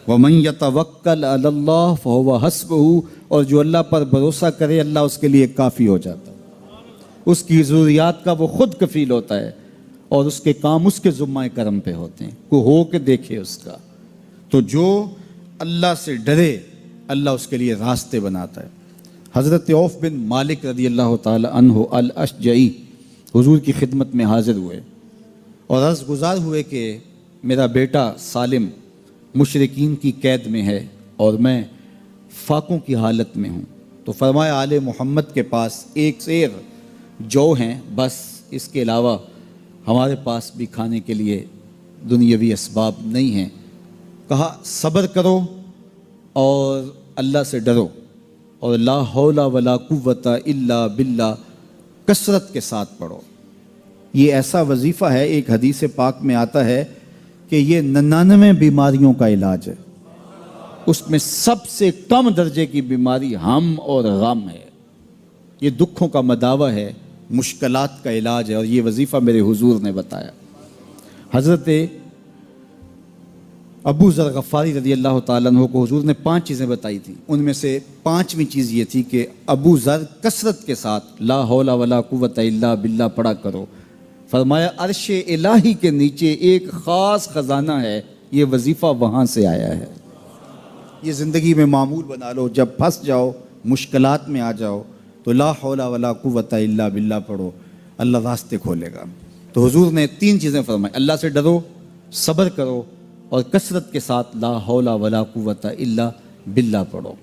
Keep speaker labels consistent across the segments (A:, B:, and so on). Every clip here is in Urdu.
A: وَمَن يَتَوَكَّلْ عَلَى اللَّهِ فَهُوَ حَسْبُهُ، اور جو اللہ پر بھروسہ کرے اللہ اس کے لیے کافی ہو جاتا ہے، اس کی ضروریات کا وہ خود کفیل ہوتا ہے، اور اس کے کام اس کے ذمہ کرم پہ ہوتے ہیں، کو ہو کے دیکھے اس کا۔ تو جو اللہ سے ڈرے اللہ اس کے لیے راستے بناتا ہے۔ حضرت عوف بن مالک رضی اللہ تعالی عنہ الاشجعی حضور کی خدمت میں حاضر ہوئے اور عرض گزار ہوئے کہ میرا بیٹا سالم مشرکین کی قید میں ہے اور میں فاقوں کی حالت میں ہوں، تو فرمایا آل محمد کے پاس ایک سیر جو ہیں، بس اس کے علاوہ ہمارے پاس بھی کھانے کے لیے دنیاوی اسباب نہیں ہیں۔ کہا صبر کرو اور اللہ سے ڈرو، اور لا حول ولا قوت الا باللہ کثرت کے ساتھ پڑھو۔ یہ ایسا وظیفہ ہے، ایک حدیث پاک میں آتا ہے کہ یہ 99 بیماریوں کا علاج ہے، اس میں سب سے کم درجے کی بیماری ہم اور غم ہے، یہ دکھوں کا مداوع ہے، مشکلات کا علاج ہے، اور یہ وظیفہ میرے حضور نے بتایا۔ حضرت ابو ذر غفاری رضی اللہ تعالیٰ عنہ کو حضور نے 5 چیزیں بتائی تھیں، ان میں سے 5ویں چیز یہ تھی کہ ابو ذر کثرت کے ساتھ لا حول ولا قوت الا باللہ پڑھا کرو۔ فرمایا عرش الہی کے نیچے ایک خاص خزانہ ہے، یہ وظیفہ وہاں سے آیا ہے، یہ زندگی میں معمول بنا لو، جب پھنس جاؤ مشکلات میں آ جاؤ تو لا حول ولا قوت الا باللہ پڑھو، اللہ راستے کھولے گا۔ تو حضور نے 3 چیزیں فرمائی، اللہ سے ڈرو، صبر کرو، اور کثرت کے ساتھ لا حول ولا قوت الا باللہ پڑھو۔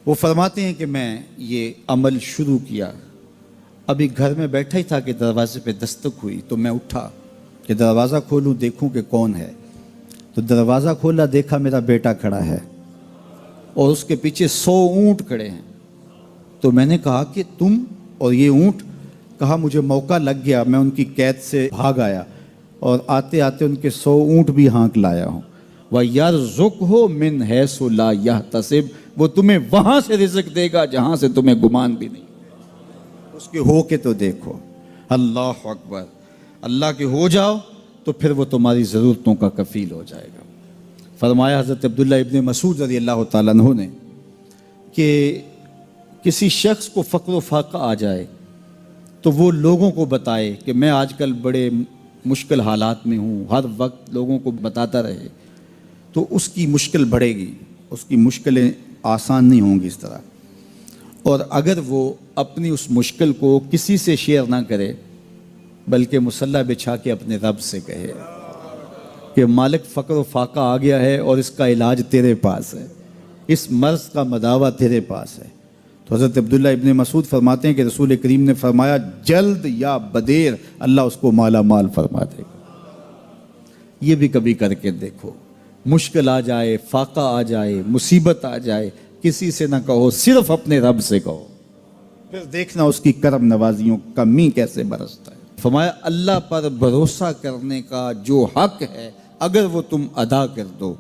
A: وہ فرماتے ہیں کہ میں یہ عمل شروع کیا، ابھی گھر میں بیٹھا ہی تھا کہ دروازے پہ دستک ہوئی، تو میں اٹھا کہ دروازہ کھولوں دیکھوں کہ کون ہے، تو دروازہ کھولا، دیکھا میرا بیٹا کھڑا ہے اور اس کے پیچھے 100 اونٹ کھڑے ہیں۔ تو میں نے کہا کہ تم اور یہ اونٹ؟ کہا مجھے موقع لگ گیا، میں ان کی قید سے بھاگ آیا اور آتے آتے ان کے 100 اونٹ بھی ہانک لایا ہوں۔ وَيَرْزُقْهُ مِنْ حَيْثُ لَا يَحْتَسِبُ، وہ تمہیں وہاں سے رزق دے گا جہاں سے تمہیں گمان بھی نہیں، اس کے ہو کے تو دیکھو۔ اللہ اکبر، اللہ کے ہو جاؤ تو پھر وہ تمہاری ضرورتوں کا کفیل ہو جائے گا۔ فرمایا حضرت عبداللہ ابن مسعود رضی اللہ تعالیٰ عنہ نے کہ کسی شخص کو فقر و فاقہ آ جائے تو وہ لوگوں کو بتائے کہ میں آج کل بڑے مشکل حالات میں ہوں، ہر وقت لوگوں کو بتاتا رہے تو اس کی مشکل بڑھے گی، اس کی مشکلیں آسان نہیں ہوں گی اس طرح۔ اور اگر وہ اپنی اس مشکل کو کسی سے شیئر نہ کرے بلکہ مصلی بچھا کے اپنے رب سے کہے کہ مالک فقر و فاقہ آ گیا ہے اور اس کا علاج تیرے پاس ہے، اس مرض کا مداوع تیرے پاس ہے، تو حضرت عبداللہ ابن مسعود فرماتے ہیں کہ رسول کریم نے فرمایا جلد یا بدیر اللہ اس کو مالا مال فرما دے گا۔ یہ بھی کبھی کر کے دیکھو، مشکل آ جائے، فاقہ آ جائے، مصیبت آ جائے، کسی سے نہ کہو، صرف اپنے رب سے کہو، پھر دیکھنا اس کی کرم نوازیوں کا می کیسے برستا ہے۔ فرمایا اللہ پر بھروسہ کرنے کا جو حق ہے اگر وہ تم ادا کر دو،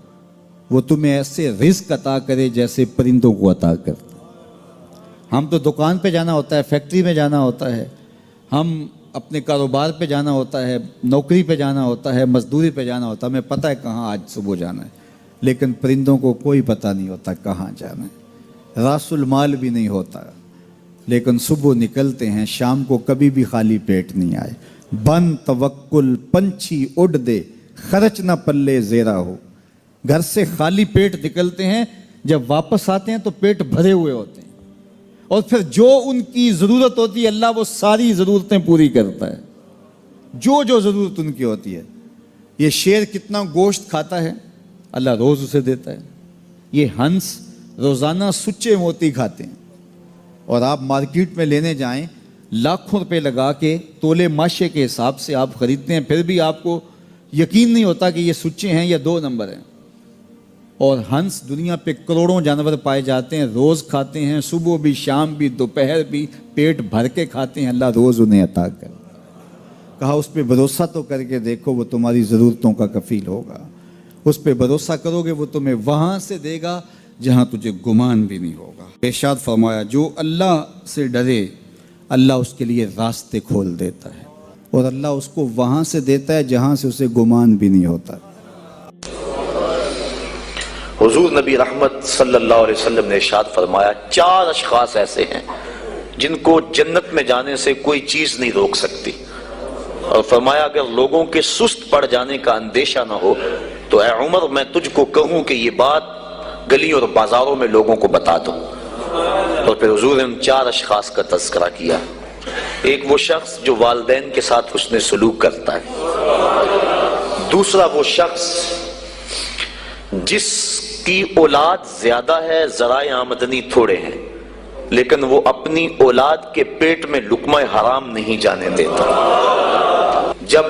A: وہ تمہیں ایسے رزق عطا کرے جیسے پرندوں کو عطا کرتا۔ ہم تو دکان پہ جانا ہوتا ہے، فیکٹری میں جانا ہوتا ہے، ہم اپنے کاروبار پہ جانا ہوتا ہے، نوکری پہ جانا ہوتا ہے، مزدوری پہ جانا ہوتا ہے، ہمیں پتہ ہے کہاں آج صبح جانا ہے، لیکن پرندوں کو کوئی پتہ نہیں ہوتا کہاں جانا ہے، راس المال بھی نہیں ہوتا، لیکن صبح نکلتے ہیں، شام کو کبھی بھی خالی پیٹ نہیں آئے۔ بن توکل پنچھی اڑ دے، خرچ نہ پلے زیرا ہو۔ گھر سے خالی پیٹ نکلتے ہیں، جب واپس آتے ہیں تو پیٹ بھرے ہوئے ہوتے ہیں، اور پھر جو ان کی ضرورت ہوتی ہے اللہ وہ ساری ضرورتیں پوری کرتا ہے، جو ضرورت ان کی ہوتی ہے۔ یہ شیر کتنا گوشت کھاتا ہے اللہ روز اسے دیتا ہے، یہ ہنس روزانہ سچے موتی کھاتے ہیں، اور آپ مارکیٹ میں لینے جائیں لاکھوں روپے لگا کے تولے ماشے کے حساب سے آپ خریدتے ہیں، پھر بھی آپ کو یقین نہیں ہوتا کہ یہ سچے ہیں یا 2 نمبر ہیں۔ اور ہنس دنیا پہ کروڑوں جانور پائے جاتے ہیں، روز کھاتے ہیں، صبح بھی، شام بھی، دوپہر بھی، پیٹ بھر کے کھاتے ہیں، اللہ روز انہیں عطا کر۔ کہا اس پہ بھروسہ تو کر کے دیکھو، وہ تمہاری ضرورتوں کا کفیل ہوگا، اس پہ بھروسہ کرو گے وہ تمہیں وہاں سے دے گا جہاں تجھے گمان بھی نہیں ہوگا۔ ارشاد فرمایا جو اللہ سے ڈرے اللہ اس کے لیے راستے کھول دیتا ہے، اور اللہ اس کو وہاں سے دیتا ہے جہاں سے اسے گمان بھی نہیں ہوتا۔
B: حضور نبی رحمت صلی اللہ علیہ وسلم نے ارشاد فرمایا 4 اشخاص ایسے ہیں جن کو جنت میں جانے سے کوئی چیز نہیں روک سکتی، اور فرمایا اگر لوگوں کے سست پڑ جانے کا اندیشہ نہ ہو تو اے عمر میں تجھ کو کہوں کہ یہ بات گلیوں اور بازاروں میں لوگوں کو بتا دو۔ اور پھر حضور نے ان 4 اشخاص کا تذکرہ کیا۔ ایک وہ شخص جو والدین کے ساتھ حسن سلوک کرتا ہے، دوسرا وہ شخص جس کی اولاد زیادہ ہے ذرائع آمدنی تھوڑے ہیں لیکن وہ اپنی اولاد کے پیٹ میں لقمہ حرام نہیں جانے دیتا۔ جب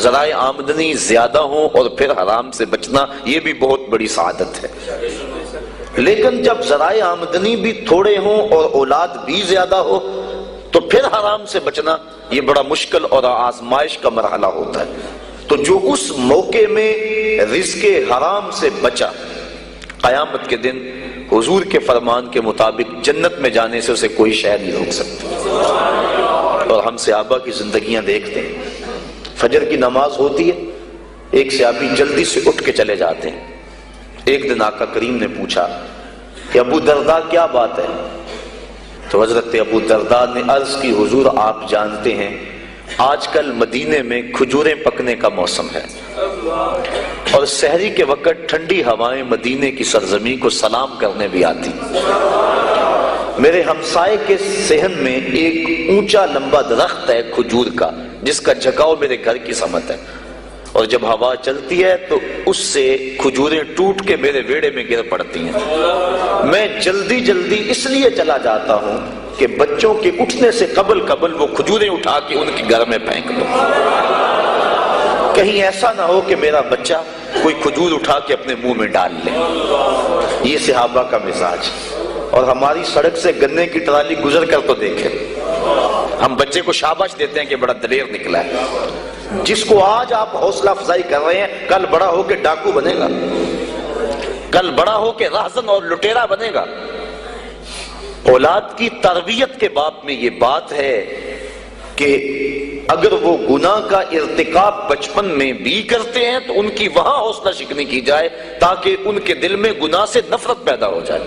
B: ذرائع آمدنی زیادہ ہوں اور پھر حرام سے بچنا یہ بھی بہت بڑی سعادت ہے، لیکن جب ذرائع آمدنی بھی تھوڑے ہوں اور اولاد بھی زیادہ ہو تو پھر حرام سے بچنا یہ بڑا مشکل اور آزمائش کا مرحلہ ہوتا ہے۔ تو جو اس موقع میں رزق حرام سے بچا، قیامت کے دن حضور کے فرمان کے مطابق جنت میں جانے سے اسے کوئی شے نہیں روک سکتا۔ اور ہم صحابہ کی زندگیاں دیکھتے ہیں، فجر کی نماز ہوتی ہے، ایک صحابی جلدی سے اٹھ کے چلے جاتے ہیں۔ ایک دن آقا کریم نے پوچھا کہ ابو درداء کیا بات ہے؟ تو حضرت ابو درداء نے عرض کی حضور آپ جانتے ہیں آج کل مدینے میں کھجوریں پکنے کا موسم ہے اور سحری کے وقت ٹھنڈی ہوائیں مدینے کی سرزمین کو سلام کرنے بھی آتی۔ میرے ہمسائے کے صحن میں ایک اونچا لمبا درخت ہے کھجور کا جس کا جھکاؤ میرے گھر کی سمت ہے، اور جب ہوا چلتی ہے تو اس سے کھجوریں ٹوٹ کے میرے ویڑے میں گر پڑتی ہیں۔ میں جلدی جلدی اس لیے چلا جاتا ہوں کہ بچوں کے اٹھنے سے قبل وہ کھجوریں اٹھا کے ان کے گھر میں پھینک دو، کہیں ایسا نہ ہو کہ میرا بچہ کوئی کھجور اٹھا کے اپنے منہ میں ڈال لے۔ یہ صحابہ کا مزاج۔ اور ہماری سڑک سے گنے کی ٹرالی گزر کر تو دیکھیں، ہم بچے کو شاباش دیتے ہیں کہ بڑا دلیر نکلا ہے۔ جس کو آج آپ حوصلہ افزائی کر رہے ہیں کل بڑا ہو کے ڈاکو بنے گا، کل بڑا ہو کے راہزن اور لٹیرا بنے گا۔ اولاد کی تربیت کے باب میں یہ بات ہے کہ اگر وہ گناہ کا ارتکاب بچپن میں بھی کرتے ہیں تو ان کی وہاں حوصلہ شکنی کی جائے تاکہ ان کے دل میں گناہ سے نفرت پیدا ہو جائے۔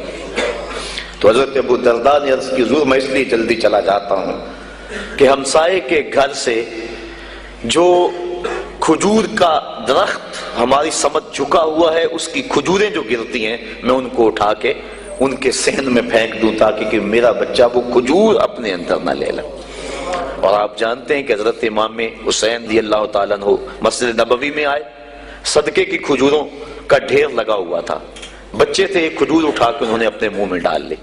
B: تو حضرت ابو درداء نے عرض کی حضور میں اس لیے جلدی چلا جاتا ہوں کہ ہمسائے کے گھر سے جو کھجور کا درخت ہماری سمت جھکا ہوا ہے اس کی کھجوریں جو گرتی ہیں میں ان کو اٹھا کے ان کے صحن میں پھینک دوں تاکہ کہ میرا بچہ وہ کھجور اپنے اندر نہ لے لے۔ اور آپ جانتے ہیں کہ حضرت امام حسین رضی اللہ تعالیٰ عنہ مسجد نبوی میں آئے، صدقے کی کھجوروں کا ڈھیر لگا ہوا تھا، بچے تھے، ایک کھجور اٹھا کے انہوں نے اپنے منہ میں ڈال لی۔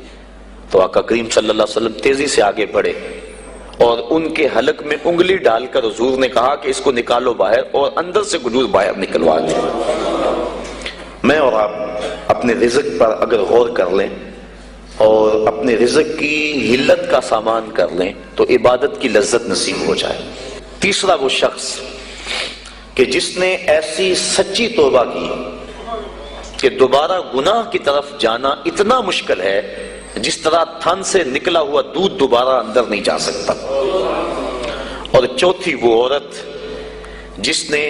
B: تو آقا کریم صلی اللہ علیہ وسلم تیزی سے آگے بڑھے اور ان کے حلق میں انگلی ڈال کر حضور نے کہا کہ اس کو نکالو باہر اور اندر سے کھجور باہر نکلوا دیں۔ میں اور آپ اپنے رزق پر اگر غور کر لیں اور اپنے رزق کی حلت کا سامان کر لیں تو عبادت کی لذت نصیب ہو جائے۔ تیسرا وہ شخص کہ جس نے ایسی سچی توبہ کی کہ دوبارہ گناہ کی طرف جانا اتنا مشکل ہے جس طرح تھن سے نکلا ہوا دودھ دوبارہ اندر نہیں جا سکتا۔ اور چوتھی وہ عورت جس نے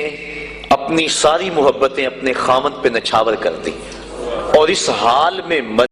B: اپنی ساری محبتیں اپنے خامند پہ نچھاور کر دی اور اس حال میں